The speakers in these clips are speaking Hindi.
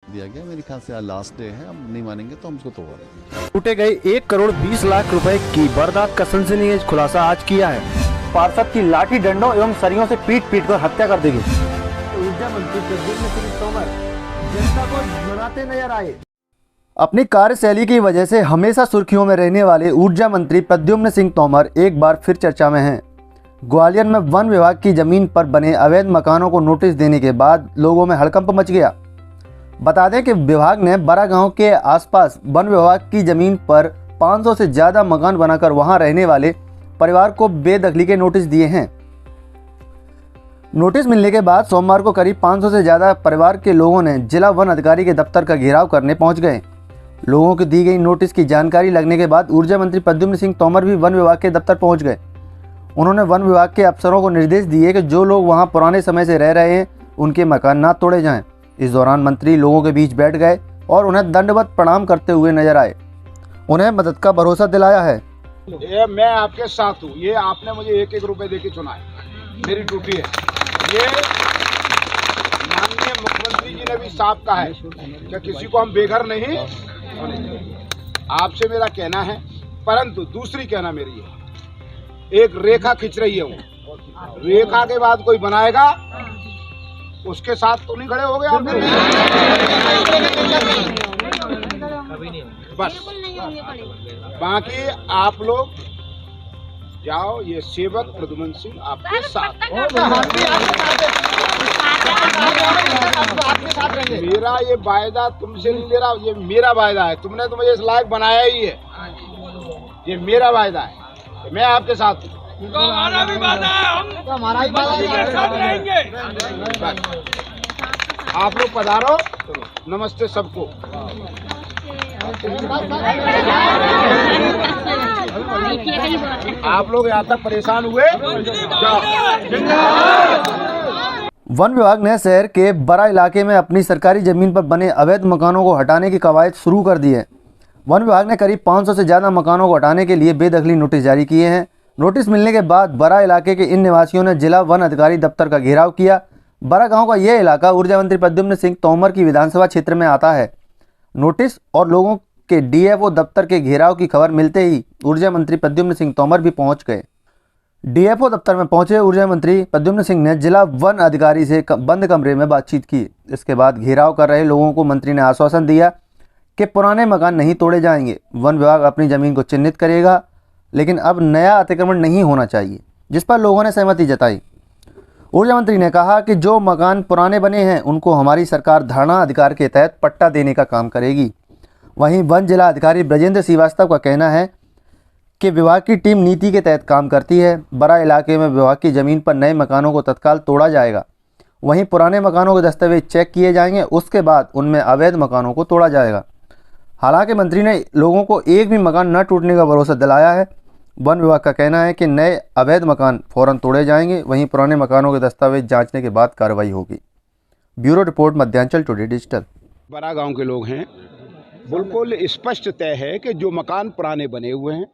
दिया गया। मेरे ख्याल से आज लास्ट डे है, अब नहीं मानेंगे तो हम उसको तोड़ेंगे। लूटे गए 1 करोड़ 20 लाख रुपए की वारदात का सनसनीखेज खुलासा आज किया है। पार्षद की लाठी डंडों एवं सरियों से पीट कर हत्या कर दी गई। ऊर्जा मंत्री प्रद्युम्न सिंह तोमर जनता को मनाते नजर आए। अपनी कार्यशैली की वजह से हमेशा सुर्खियों में रहने वाले ऊर्जा मंत्री प्रद्युम्न सिंह तोमर एक बार फिर चर्चा में हैं। ग्वालियर में वन विभाग की जमीन पर बने अवैध मकानों को नोटिस देने के बाद लोगों में हड़कंप मच गया। बता दें कि विभाग ने बरा गांव के आसपास वन विभाग की जमीन पर 500 से ज़्यादा मकान बनाकर वहां रहने वाले परिवार को बेदखली के नोटिस दिए हैं। नोटिस मिलने के बाद सोमवार को करीब 500 से ज़्यादा परिवार के लोगों ने जिला वन अधिकारी के दफ्तर का घेराव करने पहुंच गए। लोगों को दी गई नोटिस की जानकारी लगने के बाद ऊर्जा मंत्री प्रद्युम्न सिंह तोमर भी वन विभाग के दफ्तर पहुंच गए। उन्होंने वन विभाग के अफसरों को निर्देश दिए कि जो लोग वहां पुराने समय से रह रहे हैं उनके मकान ना तोड़े जाएं। इस दौरान मंत्री लोगों के बीच बैठ गए और उन्हें दंडवत प्रणाम करते हुए नजर आए। उन्हें मदद का भरोसा दिलाया है। ये मैं आपके साथ हूँ, ये आपने मुझे 1-1 रुपए देके चुना है, मेरी ड्यूटी है। ये माननीय मुख्यमंत्री जी ने भी साफ कहा है कि किसी को हम बेघर नहीं होने देंगे। आपसे मेरा कहना है, परंतु दूसरी कहना मेरी है, एक रेखा खींच रही है, वो रेखा के बाद कोई बनाएगा उसके साथ तो नहीं खड़े हो गए आप। बस बाकी आप लोग जाओ, ये सेवक प्रद्युम्न सिंह आपके साथ। मेरा ये वायदा तुमसे नहीं ले रहा, ये मेरा वायदा है। तुमने तो मुझे इस लायक बनाया ही है, ये मेरा वायदा है। मैं आपके साथ हूँ, तो हमारा भी वादा है, हम हमारा भी वादा है, साथ रहेंगे। आप लोग पधारो, नमस्ते सबको। आप लोग यहाँ तक परेशान हुए, वन विभाग ने शहर के बरा इलाके में अपनी सरकारी जमीन पर बने अवैध मकानों को हटाने की कवायद शुरू कर दी है। वन विभाग ने करीब 500 से ज़्यादा मकानों को हटाने के लिए बेदखली नोटिस जारी किए हैं। नोटिस मिलने के बाद बरा इलाके के इन निवासियों ने जिला वन अधिकारी दफ्तर का घेराव किया। बरा गांव का यह इलाका ऊर्जा मंत्री प्रद्युम्न सिंह तोमर की विधानसभा क्षेत्र में आता है। नोटिस और लोगों के डीएफओ दफ्तर के घेराव की खबर मिलते ही ऊर्जा मंत्री प्रद्युम्न सिंह तोमर भी पहुंच गए। डीएफओ दफ्तर में पहुंचे ऊर्जा मंत्री प्रद्युम्न सिंह ने जिला वन अधिकारी से बंद कमरे में बातचीत की। इसके बाद घेराव कर रहे लोगों को मंत्री ने आश्वासन दिया कि पुराने मकान नहीं तोड़े जाएंगे। वन विभाग अपनी जमीन को चिन्हित करेगा, लेकिन अब नया अतिक्रमण नहीं होना चाहिए, जिस पर लोगों ने सहमति जताई। ऊर्जा मंत्री ने कहा कि जो मकान पुराने बने हैं उनको हमारी सरकार धारणा अधिकार के तहत पट्टा देने का काम करेगी। वहीं वन जिला अधिकारी ब्रजेंद्र श्रीवास्तव का कहना है कि विभाग की टीम नीति के तहत काम करती है। बरा इलाके में विभाग की ज़मीन पर नए मकानों को तत्काल तोड़ा जाएगा, वहीं पुराने मकानों के दस्तावेज चेक किए जाएंगे, उसके बाद उनमें अवैध मकानों को तोड़ा जाएगा। हालांकि मंत्री ने लोगों को एक भी मकान न टूटने का भरोसा दिलाया है। वन विभाग का कहना है कि नए अवैध मकान फौरन तोड़े जाएंगे, वहीं पुराने मकानों के दस्तावेज जांचने के बाद कार्रवाई होगी। Bureau report, Madhyanchal today digital. बरा गांव के लोग हैं, बिल्कुल स्पष्ट तय है कि जो मकान पुराने बने हुए हैं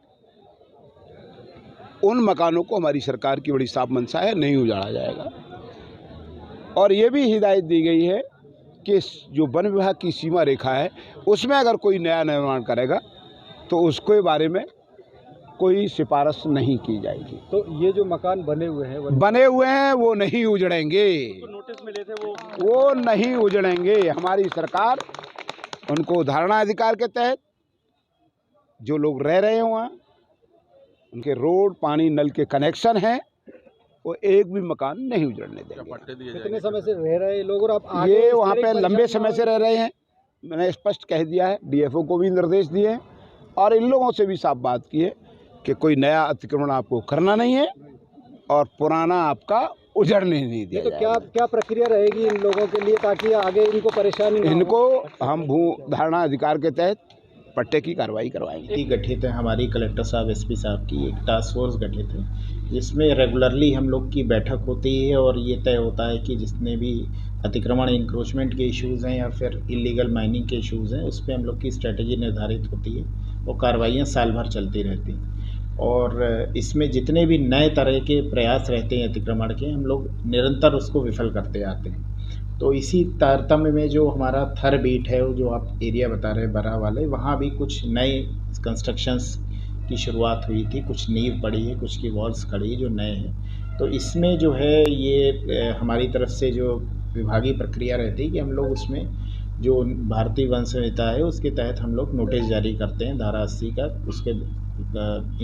उन मकानों को हमारी सरकार की बड़ी साफ मंशा है, नहीं उजाड़ा जाएगा। और ये भी हिदायत दी गई है कि जो वन विभाग की सीमा रेखा है उसमें अगर कोई नया निर्माण करेगा तो उसके बारे में कोई सिफारिश नहीं की जाएगी। तो ये जो मकान बने हुए हैं वो नहीं उजड़ेंगे, तो नोटिस मिले थे वो नहीं उजड़ेंगे। हमारी सरकार उनको धारणा अधिकार के तहत जो लोग रह रहे हैं वहाँ उनके रोड, पानी, नल के कनेक्शन हैं, वो एक भी मकान नहीं उजड़ने देंगे। कितने समय से रह रहे हैं लोग और आप ये वहाँ पे लंबे समय से रह रहे हैं। मैंने स्पष्ट कह दिया है, डीएफओ को भी निर्देश दिए हैं और इन लोगों से भी साफ बात की है कि कोई नया अतिक्रमण आपको करना नहीं है और पुराना आपका उजड़ने नहीं दिया। तो क्या प्रक्रिया रहेगी इन लोगों के लिए ताकि आगे इनको परेशानी न हो? इनको हम भू धारणा अधिकार के तहत पट्टे की कार्रवाई करवाएंगे। गठित है हमारी कलेक्टर साहब, एसपी साहब की एक टास्क फोर्स गठित है, जिसमें रेगुलरली हम लोग की बैठक होती है और ये तय होता है कि जितने भी अतिक्रमण, इंक्रोचमेंट के इश्यूज़ हैं या फिर इलीगल माइनिंग के इश्यूज़ हैं, उस पर हम लोग की स्ट्रेटजी निर्धारित होती है। वो कार्रवाइयाँ साल भर चलती रहती हैं और इसमें जितने भी नए तरह के प्रयास रहते हैं अतिक्रमण के, हम लोग निरंतर उसको विफल करते आते हैं। तो इसी तारतम्य में जो हमारा थर बीट है, वो जो आप एरिया बता रहे हैं बरा वाले, वहाँ भी कुछ नए कंस्ट्रक्शंस की शुरुआत हुई थी, कुछ नींव पड़ी है, कुछ की वॉल्स खड़ी है जो नए हैं। तो इसमें जो है ये हमारी तरफ से जो विभागीय प्रक्रिया रहती है कि हम लोग उसमें जो भारतीय वन संहिता है उसके तहत हम लोग नोटिस जारी करते हैं, धारा 80 का उसके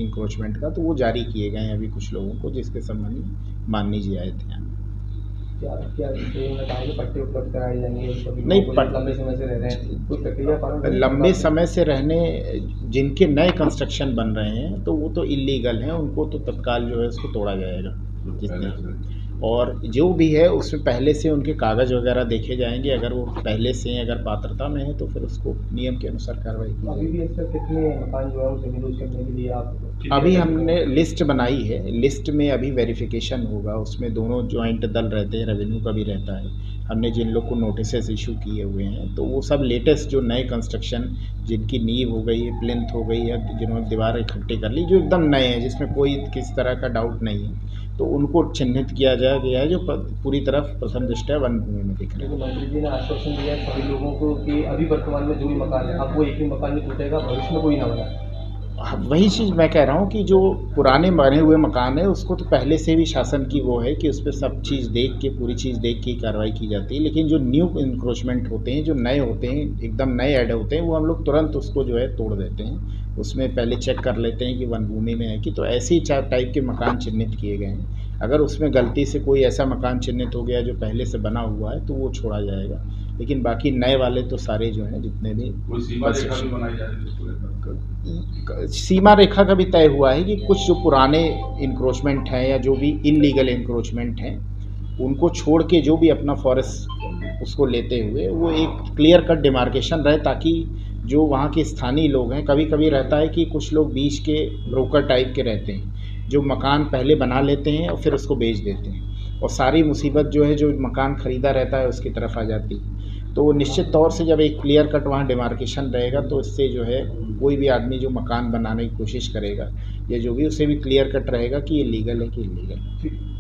इंक्रोचमेंट का, तो वो जारी किए गए हैं अभी कुछ लोगों को, जिसके संबंध में माननीय जी आए थे। पट्टे उपलब्ध कराए जाएंगे? नहीं, लंबे समय से रह रहे हैं, कोई प्रक्रिया लंबे समय से रहने जिनके नए कंस्ट्रक्शन बन रहे हैं तो वो तो इलीगल हैं, उनको तो तत्काल जो है उसको तोड़ा जाएगा जितने, और जो भी है उसमें पहले से उनके कागज़ वगैरह देखे जाएंगे, अगर वो पहले से अगर पात्रता में है तो फिर उसको नियम के अनुसार कार्रवाई की जाएगी। अभी भी इस पर कितने मकान जो है उसे विरोध करने के लिए आप? अभी हमने लिस्ट बनाई है, लिस्ट में अभी वेरिफिकेशन होगा, उसमें दोनों जॉइंट दल रहते हैं, रेवेन्यू का भी रहता है। हमने जिन लोग को नोटिसेस इशू किए हुए हैं तो वो सब लेटेस्ट जो नए कंस्ट्रक्शन जिनकी नींव हो गई है, प्लिंथ हो गई है, जिन्होंने दीवार इकट्ठी कर ली, जो एकदम नए हैं जिसमें कोई किसी तरह का डाउट नहीं है, तो उनको चिन्हित किया गया है जो पूरी तरफ प्रथम दृष्टया वन भूमि में दिख रहे हैं। मंत्री जी ने आश्वासन दिया है सभी लोगों को कि अभी वर्तमान में जो भी मकान है अब वो एक ही मकान में टूटेगा, भविष्य में कोई ना बना। वही चीज़ मैं कह रहा हूँ कि जो पुराने बने हुए मकान है उसको तो पहले से भी शासन की वो है कि उस पर सब चीज़ देख के, पूरी चीज़ देख के कार्रवाई की जाती है, लेकिन जो न्यू इंक्रोचमेंट होते हैं, जो नए होते हैं, एकदम नए ऐड होते हैं, वो हम लोग तुरंत उसको जो है तोड़ देते हैं। उसमें पहले चेक कर लेते हैं कि वन भूमि में है कि, तो ऐसे ही चार टाइप के मकान चिन्हित किए गए हैं। अगर उसमें गलती से कोई ऐसा मकान चिन्हित हो गया जो पहले से बना हुआ है तो वो छोड़ा जाएगा, लेकिन बाकी नए वाले तो सारे जो हैं जितने भी सीमा रेखा का भी तय हुआ है कि कुछ जो पुराने इंक्रोचमेंट हैं या जो भी इलीगल इंक्रोचमेंट हैं उनको छोड़ के जो भी अपना फॉरेस्ट उसको लेते हुए वो एक क्लियर कट डिमार्केशन रहे, ताकि जो वहाँ के स्थानीय लोग हैं, कभी कभी रहता है कि कुछ लोग बीच के ब्रोकर टाइप के रहते हैं जो मकान पहले बना लेते हैं और फिर उसको बेच देते हैं, और सारी मुसीबत जो है जो मकान ख़रीदा रहता है उसकी तरफ आ जाती है। तो निश्चित तौर से जब एक क्लियर कट वहाँ डिमार्केशन रहेगा तो इससे जो है कोई भी आदमी जो मकान बनाने की कोशिश करेगा या जो भी, उससे भी क्लियर कट रहेगा कि ये लीगल है कि इलीगल है।